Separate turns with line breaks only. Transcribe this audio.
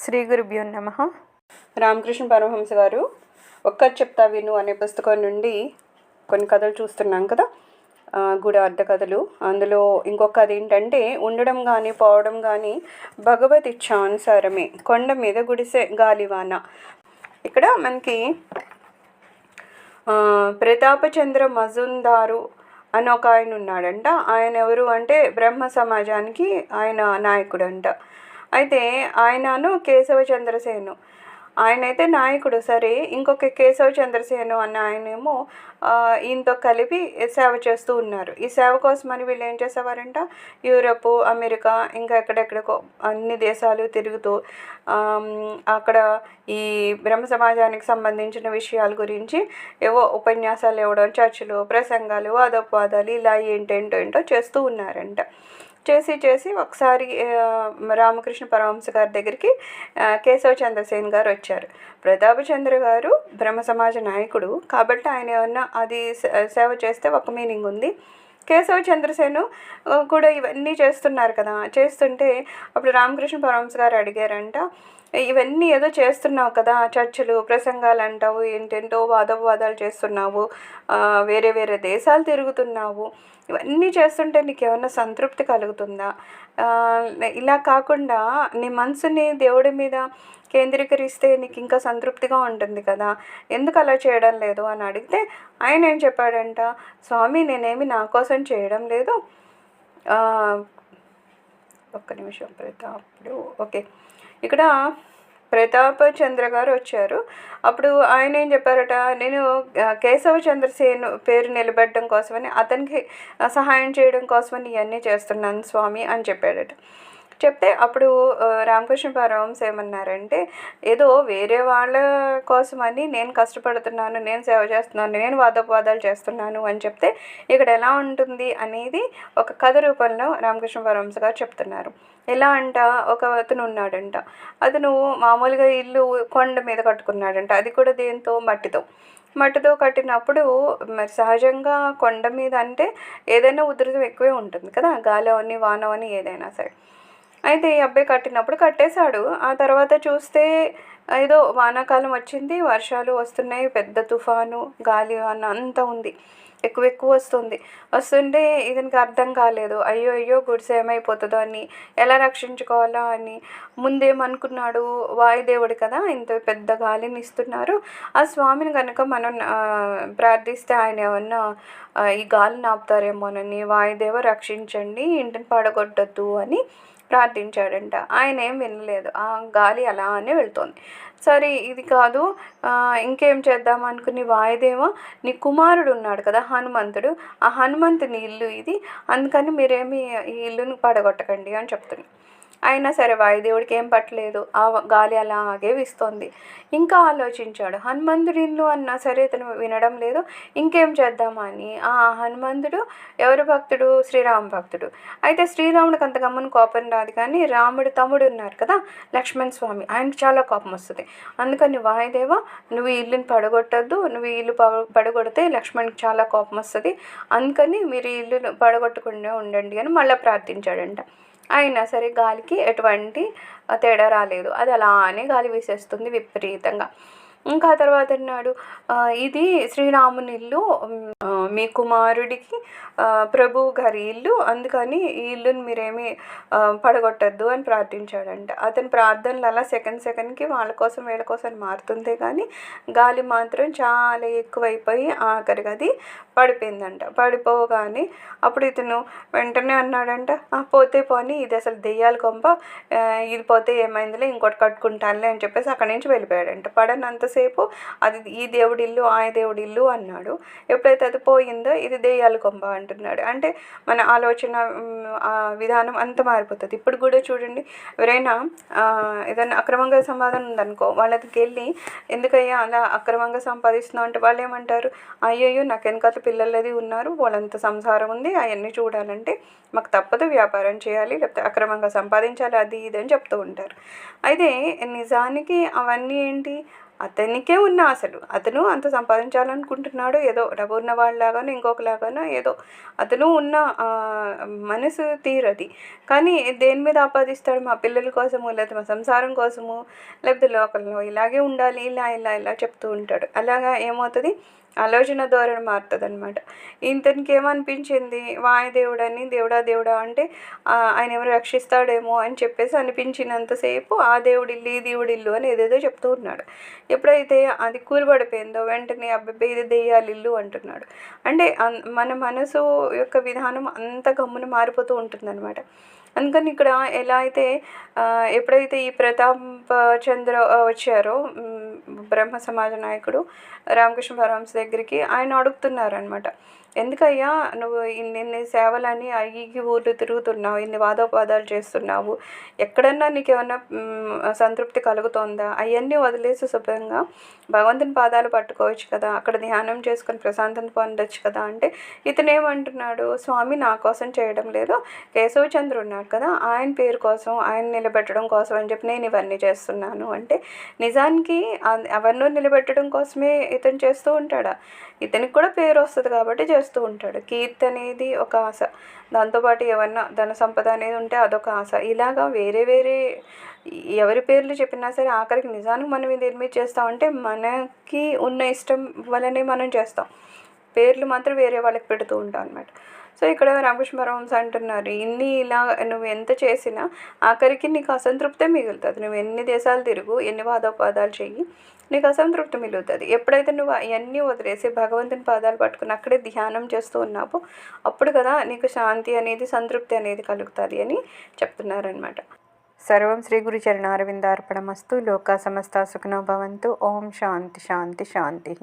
శ్రీ గురుభ్యో నమః.
రామకృష్ణ పరమహంస గారు ఒక్కటి చెప్తా విను అనే పుస్తకం నుండి కొన్ని కథలు చూస్తున్నాం కదా, గుడి అర్ధ కథలు. అందులో ఇంకొక కథ ఏంటంటే, ఉండడం కానీ పోవడం కానీ భగవత్ ఇచ్ఛానుసారమే, కొండ మీద గుడిసె గాలివాన. ఇక్కడ మనకి ప్రతాపచంద్ర మజుందారు అని ఒక ఆయన ఉన్నాడంట. ఆయన ఎవరు అంటే బ్రహ్మ సమాజానికి ఆయన నాయకుడు అంట. అయితే ఆయనను కేశవ చంద్రసేను, ఆయనైతే నాయకుడు. సరే, ఇంకొక కేశవ చంద్రసేను అన్న ఆయనేమో ఈయనతో కలిపి సేవ చేస్తూ ఉన్నారు. ఈ సేవ కోసమని వీళ్ళు ఏం చేసేవారంట, యూరప్, అమెరికా, ఇంకా ఎక్కడెక్కడికో అన్ని దేశాలు తిరుగుతూ అక్కడ ఈ బ్రహ్మ సమాజానికి సంబంధించిన విషయాల గురించి ఏవో ఉపన్యాసాలు ఇవ్వడం, చర్చలు, ప్రసంగాలు, వాదోపవాదాలు ఇలా ఏంటేంటో చేస్తూ ఉన్నారంట. చేసి ఒకసారి రామకృష్ణ పరమహంస గారి దగ్గరికి కేశవ చంద్రసేన్ గారు వచ్చారు. ప్రతాపచంద్ర గారు బ్రహ్మ సమాజ నాయకుడు కాబట్టి ఆయన ఏమన్నా అది సేవ చేస్తే ఒక మీనింగ్ ఉంది. కేశవ చంద్రసేను కూడా ఇవన్నీ చేస్తున్నారు కదా. చేస్తుంటే అప్పుడు రామకృష్ణ పరమహంస గారు అడిగారంట, ఇవన్నీ ఏదో చేస్తున్నావు కదా, చర్చలు, ప్రసంగాలు అంటావు, ఏంటేంటో వాదోపవాదాలు చేస్తున్నావు, వేరే వేరే దేశాలు తిరుగుతున్నావు, ఇవన్నీ చేస్తుంటే నీకు ఏమన్నా సంతృప్తి కలుగుతుందా? ఇలా కాకుండా నీ మనసుని దేవుడి మీద కేంద్రీకరిస్తే నీకు ఇంకా సంతృప్తిగా ఉంటుంది కదా, ఎందుకు అలా చేయడం లేదు అని అడిగితే ఆయన ఏం చెప్పాడంట, స్వామి నేనేమి నా కోసం చేయడం లేదు. ఒక్క నిమిషం ప్రతాపుడు ఓకే, ఇక్కడ ప్రతాపచంద్ర గారు వచ్చారు. అప్పుడు ఆయన ఏం చెప్పారట, నేను కేశవ చంద్రసేను పేరు నిలబెట్టడం కోసమని, అతనికి సహాయం చేయడం కోసమని ఇవన్నీ చేస్తున్నాను స్వామి అని చెప్పాడట. చెప్తే అప్పుడు రామకృష్ణ పరమహంస ఏమన్నారంటే, ఏదో వేరే వాళ్ళ కోసమని నేను కష్టపడుతున్నాను, నేను సేవ చేస్తున్నాను, నేను వాదోపవాదాలు చేస్తున్నాను అని చెప్తే ఇక్కడ ఎలా ఉంటుంది అనేది ఒక కథ రూపంలో రామకృష్ణ పరమహంస గారు చెప్తున్నారు. ఎలా అంట, ఒక అతను ఉన్నాడంట. అతను మామూలుగా ఇల్లు కొండ మీద కట్టుకున్నాడంట. అది కూడా దేంతో, మట్టితో కట్టినప్పుడు మరి సహజంగా కొండ మీద అంటే ఏదైనా ఉధృతం ఎక్కువే ఉంటుంది కదా, గాలి అవని వాన అవని ఏదైనా సరే. అయితే ఈ అబ్బాయి కట్టినప్పుడు కట్టేశాడు. ఆ తర్వాత చూస్తే ఏదో వానాకాలం వచ్చింది, వర్షాలు వస్తున్నాయి, పెద్ద తుఫాను, గాలి వాన అంతా ఉంది, ఎక్కువ వస్తుంటే ఇతనికి అర్థం కాలేదు. అయ్యో గుడిసె ఏమైపోతుందో అని, ఎలా రక్షించుకోవాలా అని. ముందేమనుకున్నాడు, వాయుదేవుడు కదా, ఇంత పెద్ద గాలిని ఇస్తున్నారు, ఆ స్వామిని కనుక మనం ప్రార్థిస్తే ఆయన ఏమన్నా ఈ గాలిని ఆపుతారేమోనని, వాయుదేవ రక్షించండి, ఇంటిని పడగొట్టద్దు అని ప్రార్థించాడంట. ఆయన ఏం వినలేదు, ఆ గాలి అలానే వెళ్తోంది. సరే ఇది కాదు, ఇంకేం చేద్దాం అనుకుని వాయుదేవ, నీ కుమారుడు ఉన్నాడు కదా హనుమంతుడు, ఆ హనుమంతుని ఇల్లు ఇది, అందుకని మీరేమి ఈ ఇల్లును పడగొట్టకండి అని చెప్తున్నాడు. అయినా సరే వాయుదేవుడికి ఏం పట్టలేదు, ఆ గాలి అలాగే వీస్తోంది. ఇంకా ఆలోచించాడు, హనుమంతుడి ఇల్లు అన్నా సరే ఇతను వినడం లేదు, ఇంకేం చేద్దామని ఆ హనుమంతుడు ఎవరు భక్తుడు, శ్రీరామ భక్తుడు. అయితే శ్రీరాముడికి అంత గమ్మున కోపం రాదు, కానీ రాముడు తమ్ముడు ఉన్నారు కదా లక్ష్మణ్ స్వామి, ఆయనకు చాలా కోపం వస్తుంది. అందుకని వాయుదేవ నువ్వు ఈ ఇల్లుని పడగొట్టద్దు, నువ్వు ఈ ఇల్లు పడగొడితే లక్ష్మణ్కి చాలా కోపం వస్తుంది, అందుకని మీరు ఈ ఇల్లును పడగొట్టకుండా ఉండండి అని మళ్ళీ ప్రార్థించాడంట. అయినా సరే గాలికి ఎటువంటి తేడా రాలేదు, అది అలానే గాలి వీసేస్తుంది విపరీతంగా. ఇంకా తర్వాత అన్నాడు, ఇది శ్రీరాముని ఇల్లు, మీ కుమారుడికి ప్రభువు గారి ఇల్లు, అందుకని ఈ ఇల్లుని మీరేమీ పడగొట్టద్దు అని ప్రార్థించాడంట. అతని ప్రార్థనలు అలా సెకండ్కి వాళ్ళ కోసం వీళ్ళ కోసం మారుతుందే కానీ గాలి మాత్రం చాలా ఎక్కువైపోయి ఆఖరికి అది పడిపోయిందంట. పడిపోగానే అప్పుడు ఇతను వెంటనే అన్నాడంట, పోతే పోనీ, ఇది అసలు దెయ్యాల కొంప, ఇది పోతే ఏమైందిలే, ఇంకోటి కట్టుకుంటానులే అని చెప్పేసి అక్కడి నుంచి వెళ్ళిపోయాడంట. పడనంతసేపు అది ఈ దేవుడిల్లు ఆ దేవుడిల్లు అన్నాడు. ఎప్పుడైతే అది పోయిందో ఇది దెయ్యాల కొంప అంటున్నాడు. అంటే మన ఆలోచన విధానం అంత మారిపోతుంది. ఇప్పుడు కూడా చూడండి, ఎవరైనా ఏదైనా అక్రమంగా సంపాదన ఉందనుకో, వాళ్ళ దగ్గరికి వెళ్ళి ఎందుకయ్యా అలా అక్రమంగా సంపాదిస్తున్నావు అంటే వాళ్ళు ఏమంటారు, అయ్యయ్యో నాకు వెనకాల పిల్లలది ఉన్నారు, వాళ్ళంత సంసారం ఉంది, అవన్నీ చూడాలంటే మాకు తప్పదు, వ్యాపారం చేయాలి, లేకపోతే అక్రమంగా సంపాదించాలి, అది ఇది అని చెప్తూ ఉంటారు. అయితే నిజానికి అవన్నీ ఏంటి, అతనికే ఉన్న ఆశలు. అతను అంత సంపాదించాలనుకుంటున్నాడు. ఏదో డబ్బున్న వాళ్ళలాగానో, ఇంకొకలాగానో ఏదో అతను ఉన్న మనసు తీరది. కానీ దేని మీద ఆపాదిస్తాడు? మా పిల్లల కోసము, లేకపోతే మా సంసారం కోసము, లేకపోతే లోకంలో ఇలాగే ఉండాలి, ఇలా ఇలా ఇలా చెప్తూ ఉంటాడు. అలాగా ఏమవుతుంది? ఆలోచన ధోరణి మారుతుందనమాట. ఇతనికి ఏమనిపించింది? వాయుదేవుడని దేవుడా దేవుడా అంటే ఆయన ఎవరు రక్షిస్తాడేమో అని చెప్పేసి అనిపించినంతసేపు ఆ దేవుడిల్లు ఈ దేవుడిల్లు అని ఏదేదో చెప్తూ ఉన్నాడు. ఎప్పుడైతే అది కూలిపడిపోయిందో వెంటనే అబ్బాయి ఇది దెయ్యాలు ఇల్లు అంటున్నాడు. అంటే మన మనసు యొక్క విధానం అంత గమ్మున మారిపోతూ ఉంటుందన్నమాట. అందుకని ఇక్కడ ఎలా అయితే ఎప్పుడైతే ఈ ప్రతాప్ చంద్ర వచ్చారో బ్రహ్మ సమాజ నాయకుడు రామకృష్ణ పరమహంస దగ్గరికి ఆయన అడుగుతున్నారనమాట. ఎందుకయ్యా నువ్వు ఇన్ని సేవలని అయ్యి ఊర్లు తిరుగుతున్నావు, ఇన్ని వాదోపాదాలు చేస్తున్నావు, ఎక్కడన్నా నీకేమన్నా సంతృప్తి కలుగుతోందా? అవన్నీ వదిలేసి శుభ్రంగా భగవంతుని పాదాలు పట్టుకోవచ్చు కదా, అక్కడ ధ్యానం చేసుకొని ప్రశాంతత పొందొచ్చు కదా అంటే ఇతను ఏమంటున్నాడు? స్వామి నా కోసం చేయడం లేదు, కేశవచంద్ర ఉన్నాడు కదా ఆయన పేరు కోసం, ఆయన నిలబెట్టడం కోసం అని చెప్పి నేను ఇవన్నీ చేస్తున్నాను అంటే నిజానికి ఎవరినో నిలబెట్టడం కోసమే ఇతను చేస్తూ ఉంటాడా? ఇతనికి కూడా పేరు వస్తుంది కాబట్టి చేస్తూ ఉంటాడు. కీర్తి అనేది ఒక ఆశ, దాంతోపాటు ఏమన్నా ధన సంపద అనేది ఉంటే అదొక ఆశ. ఇలాగా వేరే వేరే ఎవరి పేర్లు చెప్పినా సరే ఆఖరికి నిజానికి మనం ఇది ఏమి చేస్తామంటే మనకి ఉన్న ఇష్టం వల్లనే మనం చేస్తాం. పేర్లు మాత్రం వేరే వాళ్ళకి పెడుతూ ఉంటాం అనమాట. సో ఇక్కడ రామకృష్ణ పరమహంస అంటున్నారు, ఇన్ని ఇలా నువ్వు ఎంత చేసినా ఆఖరికి నీకు అసంతృప్తే మిగులుతుంది. నువ్వు ఎన్ని దేశాలు తిరుగు, ఎన్ని వాదోపాదాలు చెయ్యి, నీకు అసంతృప్తి మిగులుతుంది. ఎప్పుడైతే నువ్వు అవన్నీ వదిలేసి భగవంతుని పాదాలు పట్టుకుని అక్కడే ధ్యానం చేస్తూ ఉన్నావో అప్పుడు కదా నీకు శాంతి అనేది, సంతృప్తి అనేది కలుగుతుంది అని చెప్తున్నారనమాట. సర్వం శ్రీ గురు చరణారవిందార్పణమస్తు. లోకా సమస్తా సుఖినో భవంతు. ఓం శాంతి శాంతి శాంతి.